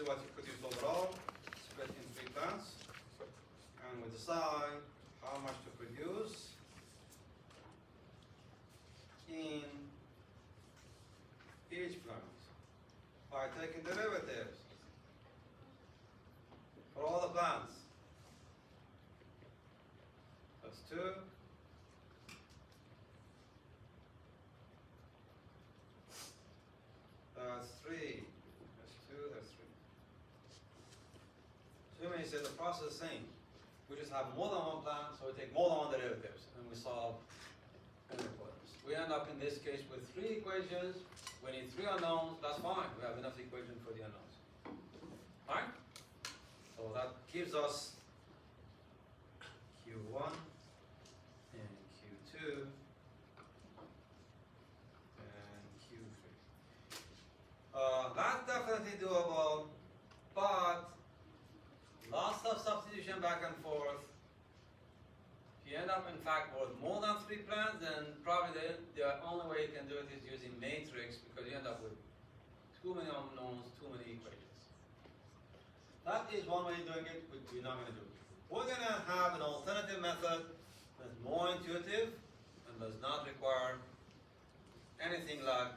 is what you produce overall, split in 3 plants, and we decide how much to produce in each plant by taking derivatives for all the plants. That's 2. That's 3. That's 2. That's 3. So when you say the process is the same, we just have more than one plant, so we take more than one derivatives, and we solve inequalities. We end up in this case with 3 equations. We need 3 unknowns. That's fine. We have enough equation for the unknowns. Right? So that gives us Q1 and Q2 and Q3. That's definitely doable, but lots of substitution back and forth. If you end up, in fact, with more than 3 plants, then probably the only way you can do it is using matrix, because you end up with too many unknowns, too many equations. That is one way of doing it, which we're not going to do. We're going to have an alternative method that's more intuitive and does not require anything like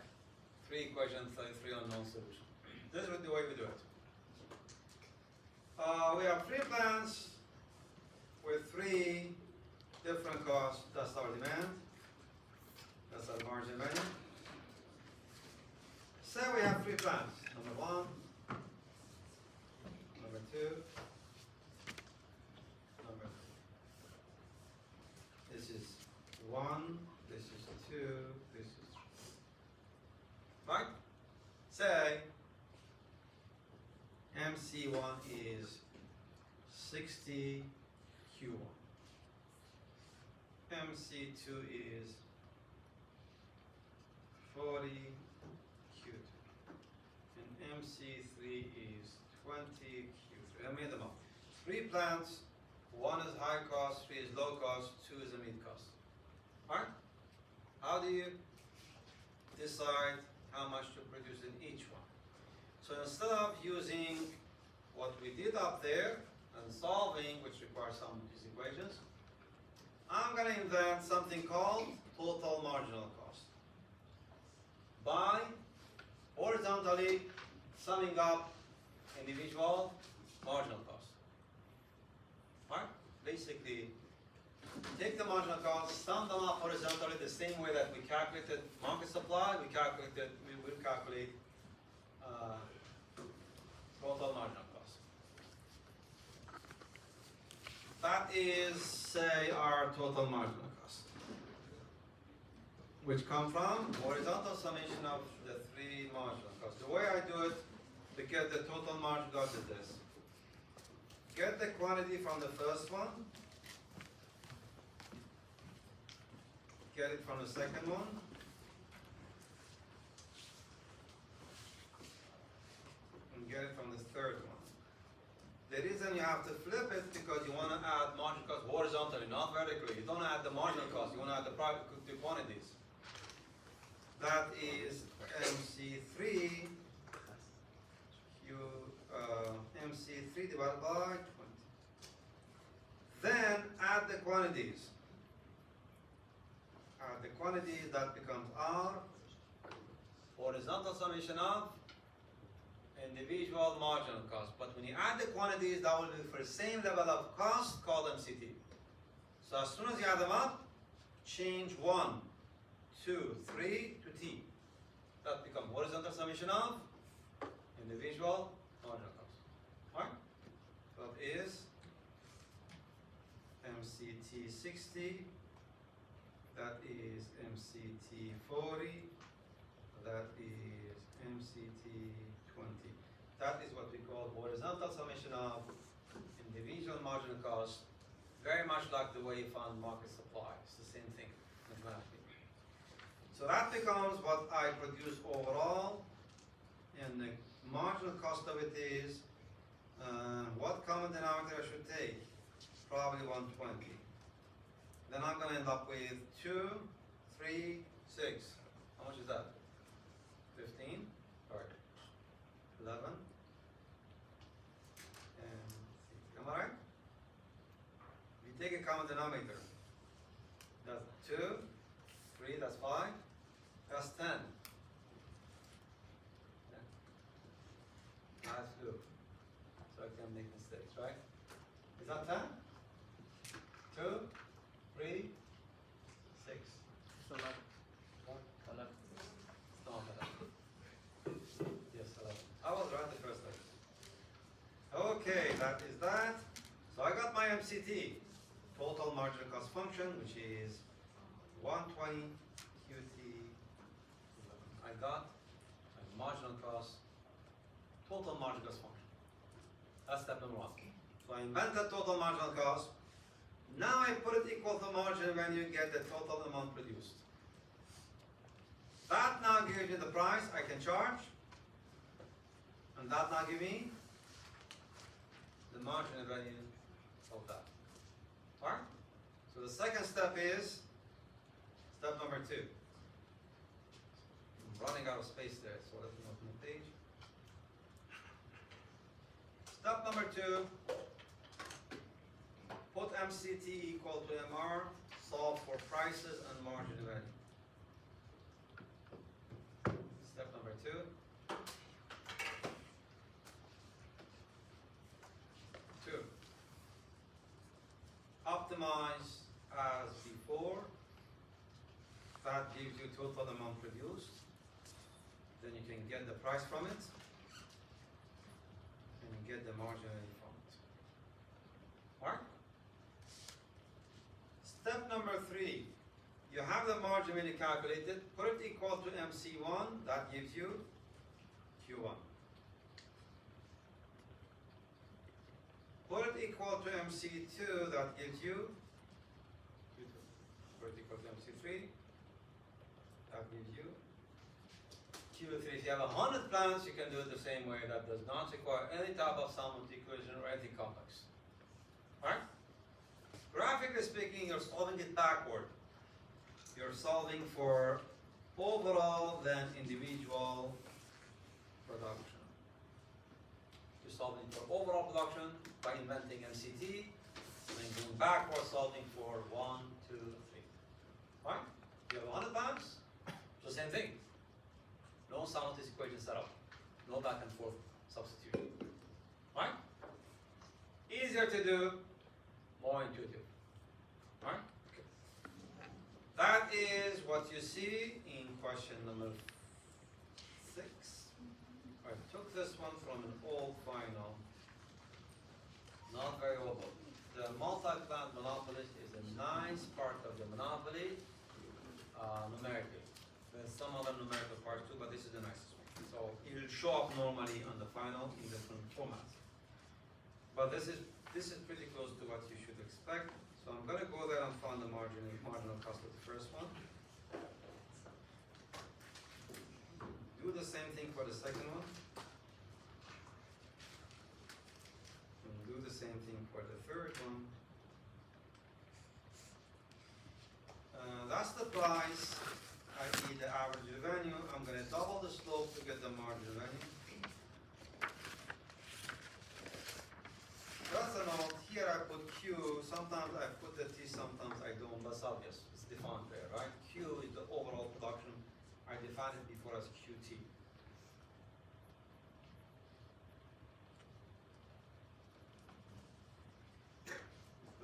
3 equations, 3 unknown solutions. This is the way we do it. We have 3 plants with 3 different costs. That's our demand. That's our margin value. Say we have 3 plants. Number 1, number 2, number 3. This is 1, this is 2, this is 3. Right? Say MC1 is 60 Q1. MC2 is 40 Q2. And MC3 is 20 Q3. I made them up. 3 plants, 1 is high cost, 3 is low cost, 2 is a mid cost. Alright? How do you decide how much to produce in each one? So instead of using what we did up there and solving, which requires some of these equations, I'm going to invent something called total marginal cost by horizontally summing up individual marginal costs. Right? Basically, take the marginal cost, sum them up horizontally the same way that we calculated market supply, we will calculate total marginal cost. That is, say, our total marginal cost, which come from horizontal summation of the 3 marginal costs. The way I do it to get the total marginal cost is this. Get the quantity from the first one, get it from the second one, and get it from the third one. The reason you have to flip it because you want to add marginal cost horizontally, not vertically. You don't add the marginal cost, you want to add the quantities. That is MC3 MC3 divided by 20. Then add the quantities. Add the quantities, that becomes R horizontal summation of individual marginal cost. But when you add the quantities, that will be for the same level of cost called MCT. So as soon as you add them up, change 1, 2, 3 to T. That becomes horizontal summation of individual marginal cost. Right? So that is MCT 60, that is MCT 40, that is MCT 20. That is what we call horizontal summation of individual marginal cost, very much like the way you found market supply. It's the same thing mathematically. So that becomes what I produce overall, and the marginal cost of it is what common denominator I should take? Probably 120. Then I'm going to end up with 2, 3, 6. How much is that? 15? All right. 11, take a common denominator. That's 2, 3, that's 5, that's 10. That's good. So I can make mistakes, right? Is that 10? 2, 3, 6. So like, What? like, It's not 11. Yes, 11. I was right the first time. Okay, that is that. So I got my MCT, total marginal cost function, which is 120 QT. I got my marginal cost, total marginal cost function. That's step number 1. So I invented total marginal cost. Now I put it equal to margin when you get the total amount produced. That now gives me the price I can charge, and that now gives me the marginal value of that. Alright? So the second step is step number 2. I'm running out of space there, so let me open the page. Step number 2, put MCT equal to MR, solve for prices and margin value. Step number 2. 2. Optimize as before. That gives you total amount produced. Then you can get the price from it. And you get the margin from it. Alright? Step number 3. You have the margin when you calculate it. Put it equal to MC1. That gives you Q1. Put it equal to MC2, that gives you Q2. Put it equal to MC3, that gives you Q3. If you have 100 plants, you can do it the same way. That does not require any type of sum multiplication or anything complex. Alright? Graphically speaking, you're solving it backward. You're solving for overall then individual production. You're solving for overall production by inventing MCT, and then going backward solving for 1, 2, 3. Right? You have 100 pounds, it's the same thing. No simultaneous equation setup. No back and forth substitution. Right? Easier to do, more intuitive. Right? Okay. That is what you see in question number 6. I took this one from an old final. Not very well. The multi-plant monopoly is a nice part of the monopoly numerically. There's some other numerical parts too, but this is the nicest one. So it will show up normally on the final in different formats. But this is pretty close to what you should expect. So I'm going to go there and find the marginal cost of the first one. Do the same thing for the second one. And do the same thing for the third one. That's the price, i.e. the average revenue. I'm going to double the slope to get the margin revenue. Just a note, here I put Q, sometimes I put the T, sometimes I don't, but it's obvious, it's defined there, right? Q is the overall production. I defined it before as QT.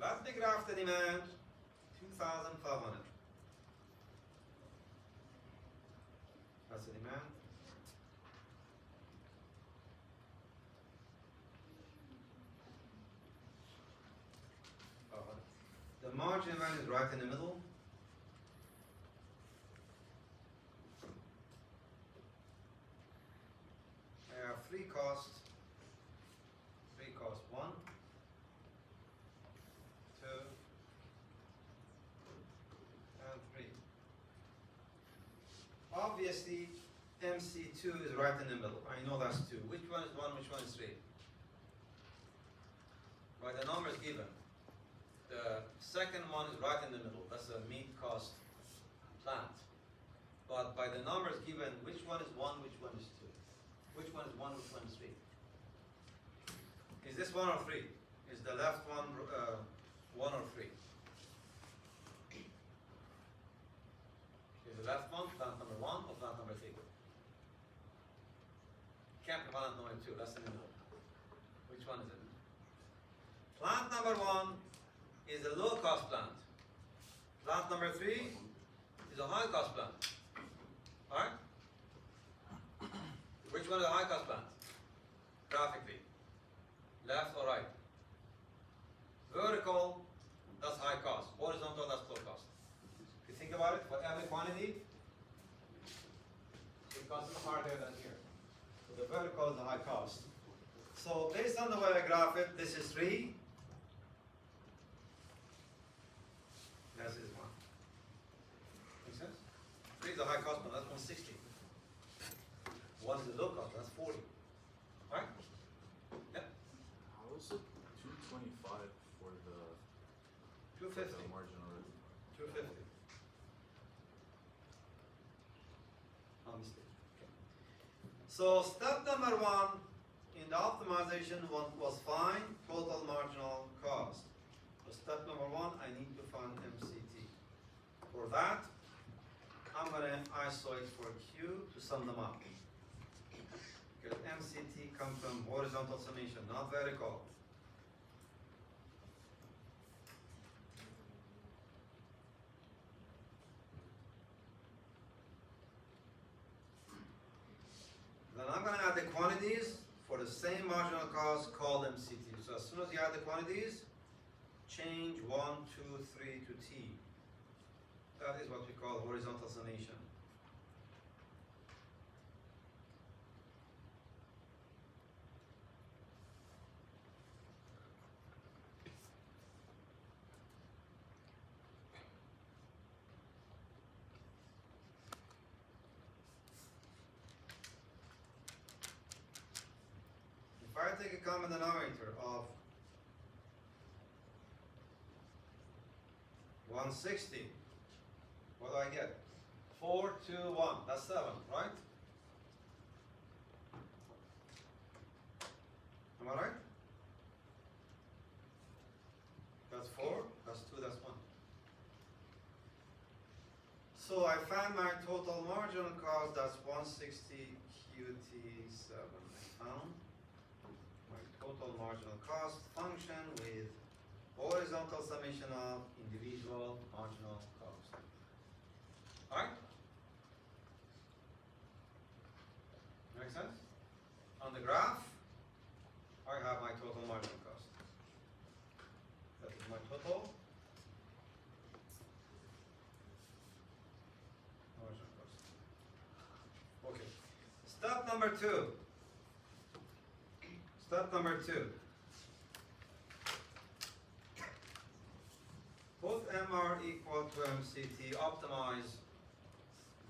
Let me graph the demand, 2,500. That's the demand. The margin value is right in the middle. I have three costs. 1, 2, and 3. Obviously, MC2 is right in the middle. I know that's 2. Which one is 1, which one is 3? By the numbers given. The second one is right in the middle. That's a meat cost plant. But by the numbers given, which one is 1, which one is 2? Which one is 1, which one is 3? Is this 1 or 3? Is the left one 1 or 3? Is the left one plant number 1 or plant number 3? Can't be plant number 2, that's in the middle. Which one is it? Plant number 1 is a low cost plant. Plant number 3 is a high cost plant. Alright? Which one is a high cost plant? Graphically. Left or right? Vertical, that's high cost. Horizontal, that's low cost. If you think about it, for every quantity, it costs harder than here. So the vertical is the high cost. So based on the way I graph it, this is 3. This is 1. Make sense? 3 is the high cost one, that's 160. 1 is the low cost, that's 40. Right? Yeah? How is it 225 for the 250. margin already? 250. Oh, mistake. Okay. So step number 1 in the optimization was find total marginal cost. So step number 1, I need to find MCT. For that, I'm going to isolate for Q to sum them up. Because MCT comes from horizontal summation, not vertical. Then I'm going to add the quantities for the same marginal cost called MCT. So as soon as you add the quantities, change 1, 2, 3 to T. That is what we call horizontal summation. If I take a common denominator of 160, what do I get? 4, 2, 1, that's 7, right? Am I right? That's 4, that's 2, that's 1. So I found my total marginal cost, that's 160 QT7. I found my total marginal cost function with horizontal summation of individual marginal cost. Alright? Make sense? On the graph, I have my total marginal cost. That is my total marginal cost. Okay. Step number 2. Step number 2. Put MR equal to MCT, optimize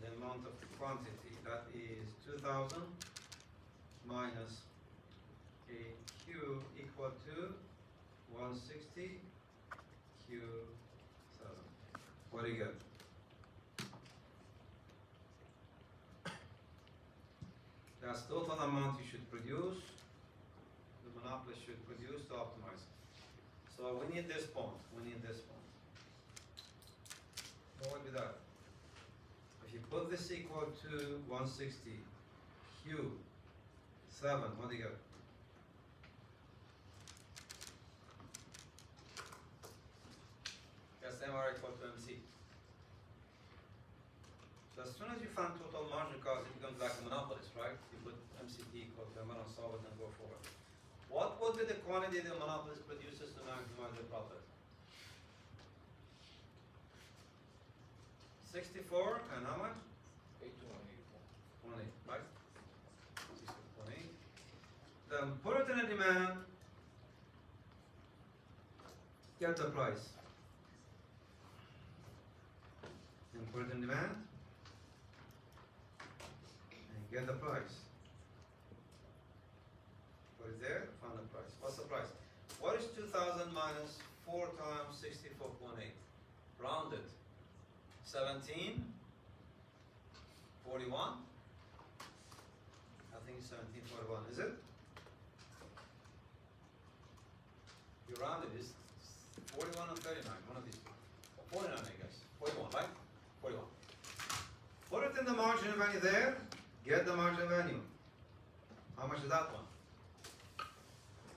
the amount of quantity, that is 2000 minus a Q equal to 160 Q7. What do you get? That's total amount you should produce, the monopolist should produce to optimize. So we need this point, we need this point. What would be that? If you put this equal to 160 Q7, what do you get? That's MR equal to MC. So as soon as you find total marginal cost, it becomes like a monopolist, right? You put MCT equal to MR and solve it and go forward. What would be the quantity the monopolist produces to maximize the profit? 64 and how much? 1.8, right? 66.8. Then put it in a demand, get the price. Then put it in demand, and get the price. Put it there, find the price. What's the price? What is 2000 minus 4 times 64.8? Rounded. 17, 41. I think it's 1741, is it? You rounded this 41 and 39, one of these two. 49, I guess. 41, right? 41. Put it in the marginal value there, get the marginal value. How much is that one?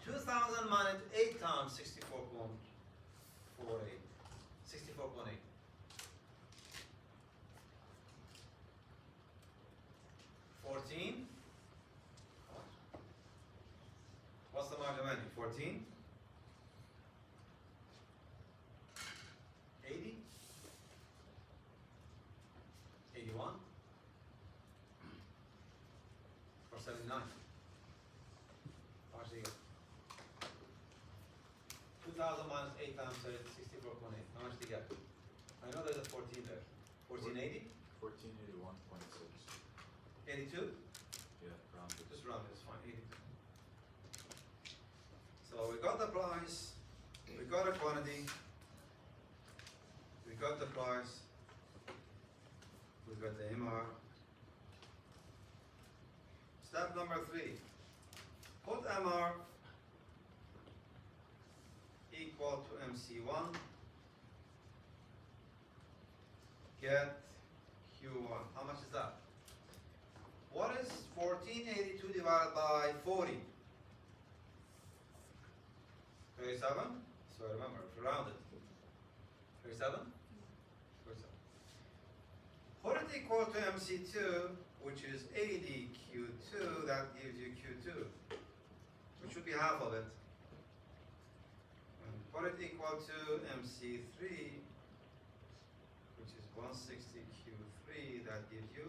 2000 minus 8 times 64.48. 64.8. What's the margin value? 14? 80? 81? Or 79? How much do you get? 2000 minus 8 times 64.8. How much do you get? I know there's a 14 there. 1480? 1481.6. 82? Yeah, rounded. Just round it, it's fine. 82. So we got the price, we got a quantity, we got the price, we got the MR. Step number 3. Put MR equal to MC1. Get Q1. How much is that? What is 1482 divided by 40? 37? So remember, if you round it. 37? 37. Put it equal to MC2, which is 80 Q2, that gives you Q2, which should be half of it. And put it equal to MC3, which is 160 Q3, that gives you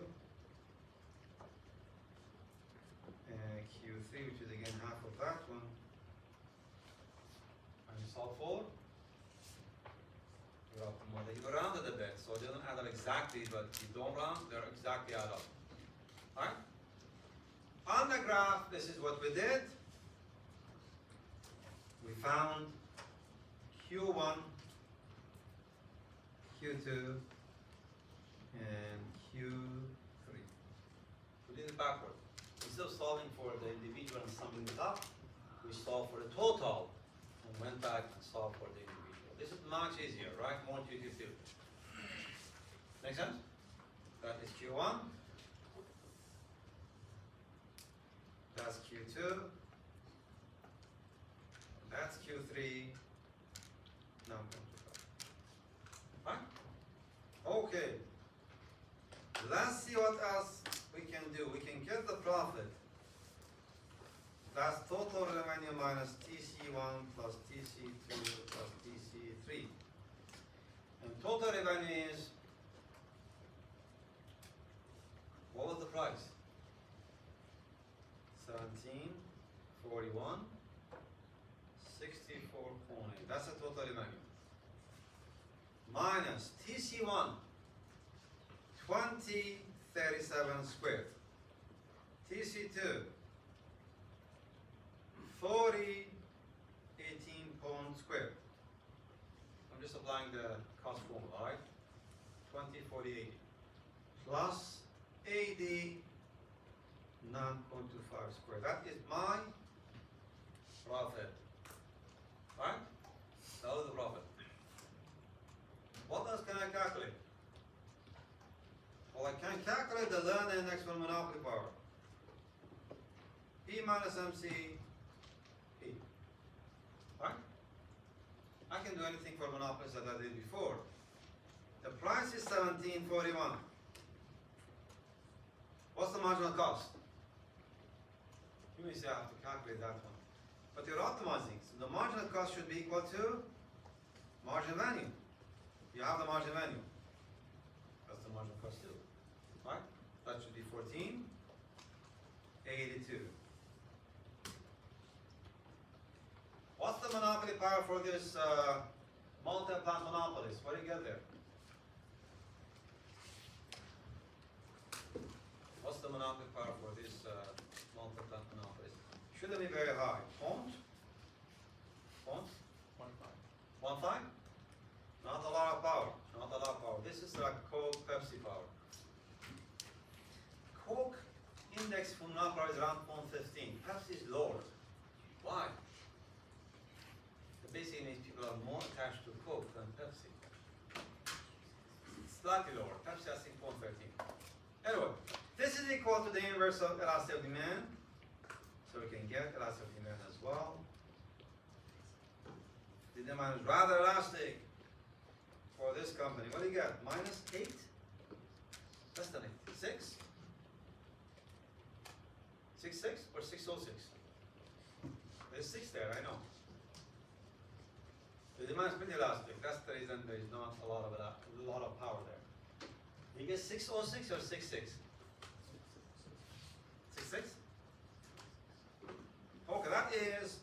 Q3, which is again half of that one. And you solve for? You round it a bit, so it doesn't add up exactly, but if you don't round, they're exactly add up. Alright? On the graph, this is what we did. We found Q1, Q2, and Q3. We did it backward. Instead of solving for the individual and summing it up, we solved for the total and went back and solved for the individual. This is much easier, right? More intuitive. Make sense? That is Q1. That's Q2. That's Q3. Now I'm going to go. Right? Okay. Let's see what else we can do. We can get the profit. That's total revenue minus TC1 plus TC2 plus TC3. And total revenue is, what was the price? 1741, 64.8. That's the total revenue. Minus TC1, 2037 squared. TC2, 4018 pound squared. I'm just applying the cost formula, right? 204080 plus 80 9.25 squared. That is my profit. Right? That was the profit. What else can I calculate? Well, I can calculate the learner index for monopoly power. P minus MC P. Right? I can do anything for monopolies that I did before. The price is 1741. What's the marginal cost? You may say I have to calculate that one. But you're optimizing. So the marginal cost should be equal to marginal value. You have the marginal value. That's the marginal cost too. Right? That should be 1482. What's the monopoly power for this multi-plant monopolies? What do you get there? What's the monopoly power for this multi-plant monopolies? Shouldn't be very high. Won't? 1.5? Not a lot of power. Not a lot of power. This is like Coke, Pepsi power. Coke index for monopoly is around 0.15. Pepsi is lower. Why? The basic needs are more attached to Coke than Pepsi. Slightly lower. Pepsi, I think 0.13. Anyway, this is equal to the inverse of elasticity of demand. So we can get elasticity of demand as well. The demand is rather elastic for this company. What do you get? Minus 8? Less than 8. 6? 6 or 606? There's 6 there, I know. The demand is pretty elastic. That's the reason there is not a lot of power there. You get 606 or 66? 66? Okay, that is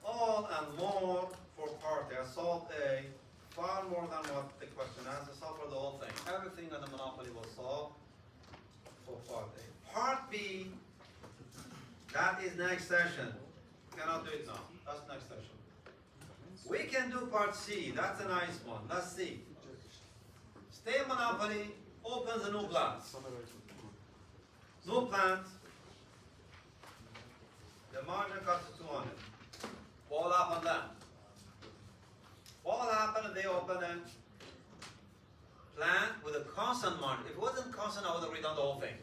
all and more for part A. I solved A far more than what the question asked. I solved for the whole thing. Everything on the monopoly was solved for part A. Part B, that is next session. Cannot do it now. That's next session. We can do part C. That's a nice one. Let's see. State monopoly opens a new plant. New plant. The margin cost is 200. What will happen then? What will happen if they open a plant with a constant margin? If it wasn't constant, I would have redone the whole thing.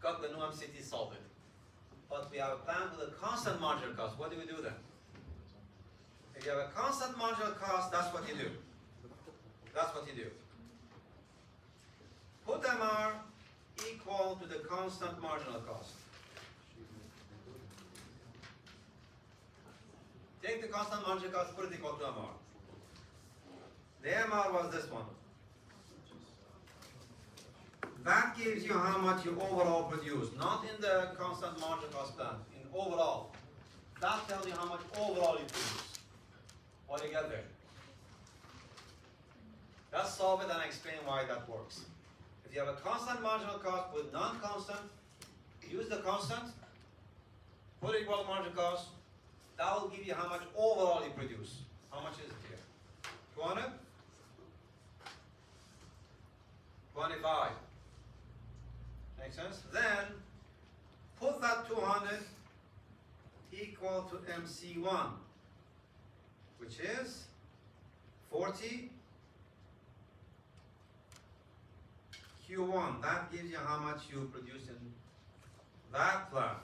Got the new MCT solved it. But we have a plant with a constant marginal cost. What do we do then? If you have a constant marginal cost, that's what you do. That's what you do. Put MR equal to the constant marginal cost. Take the constant marginal cost, put it equal to MR. The MR was this one. That gives you how much you overall produce, not in the constant marginal cost plant, in overall. That tells you how much overall you produce. What do you get there? Let's solve it and explain why that works. If you have a constant marginal cost with non-constant, use the constant, put it equal to marginal cost, that will give you how much overall you produce. How much is it here? 200? 25. Make sense? Then, put that 200 equal to MC1, which is 40 Q1. That gives you how much you produce in that plant.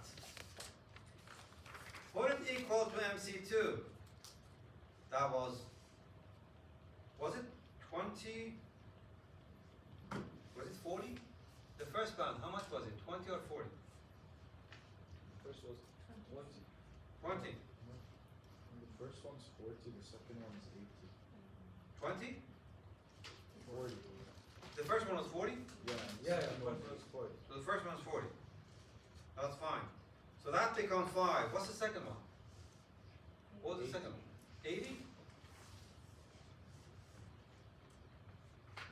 Put it equal to MC2. That was it 20? Was it 40? The first plant, how much was it? 20 or 40? First was 20. 20. The first one's 40, the second one's 80. 20? 40. The first one was 40? Yeah, Yeah, the second one was 40. So the first one was 40. That's fine. So that becomes 5. What's the second one? What was the second one? 80?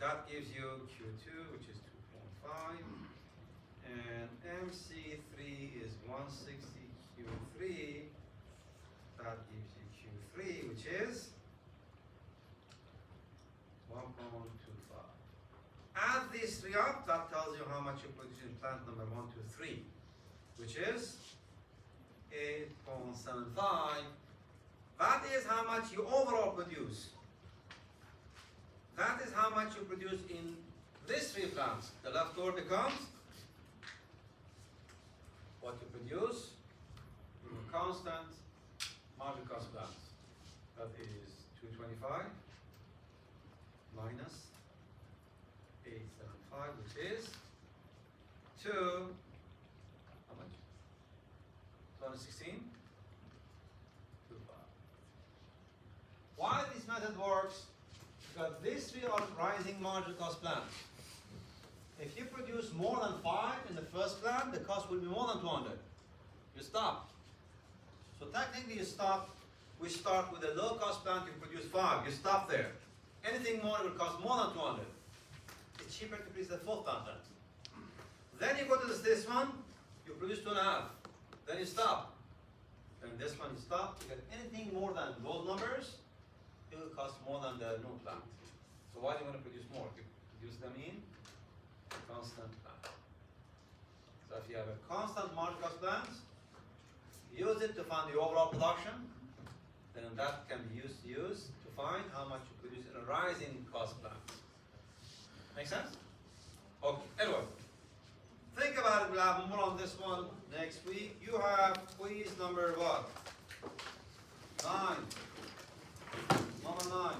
That gives you Q2, which is 2.5. And MC3 is 160 Q3. That gives you Q3, which is 1.25. Add these three up, that tells you how much you produce in plant number 1, 2, 3, which is 8.75. That is how much you overall produce. That is how much you produce in these three plants. The leftover becomes what you produce in a constant marginal cost plant. That is 225 minus 875, which is 2, how much? 216? 25. Why this method works? Because these three are rising marginal cost plants. If you produce more than 5 in the first plant, the cost will be more than 200. You stop. So technically you stop. We start with a low cost plant, you produce 5, you stop there. Anything more will cost more than 200. It's cheaper to produce the full plant. Then you go to this one, you produce 2.5. Then you stop. Then this one you stop. You get anything more than those numbers, it will cost more than the new plant. So why do you want to produce more? You produce them in constant plant. So if you have a constant marginal cost plant, use it to find the overall production. The And then that can be used to find how much you produce in a rising cost plant. Make sense? Okay, anyway. Think about it, we'll have more on this one next week. You have quiz number what? 9. Number 9.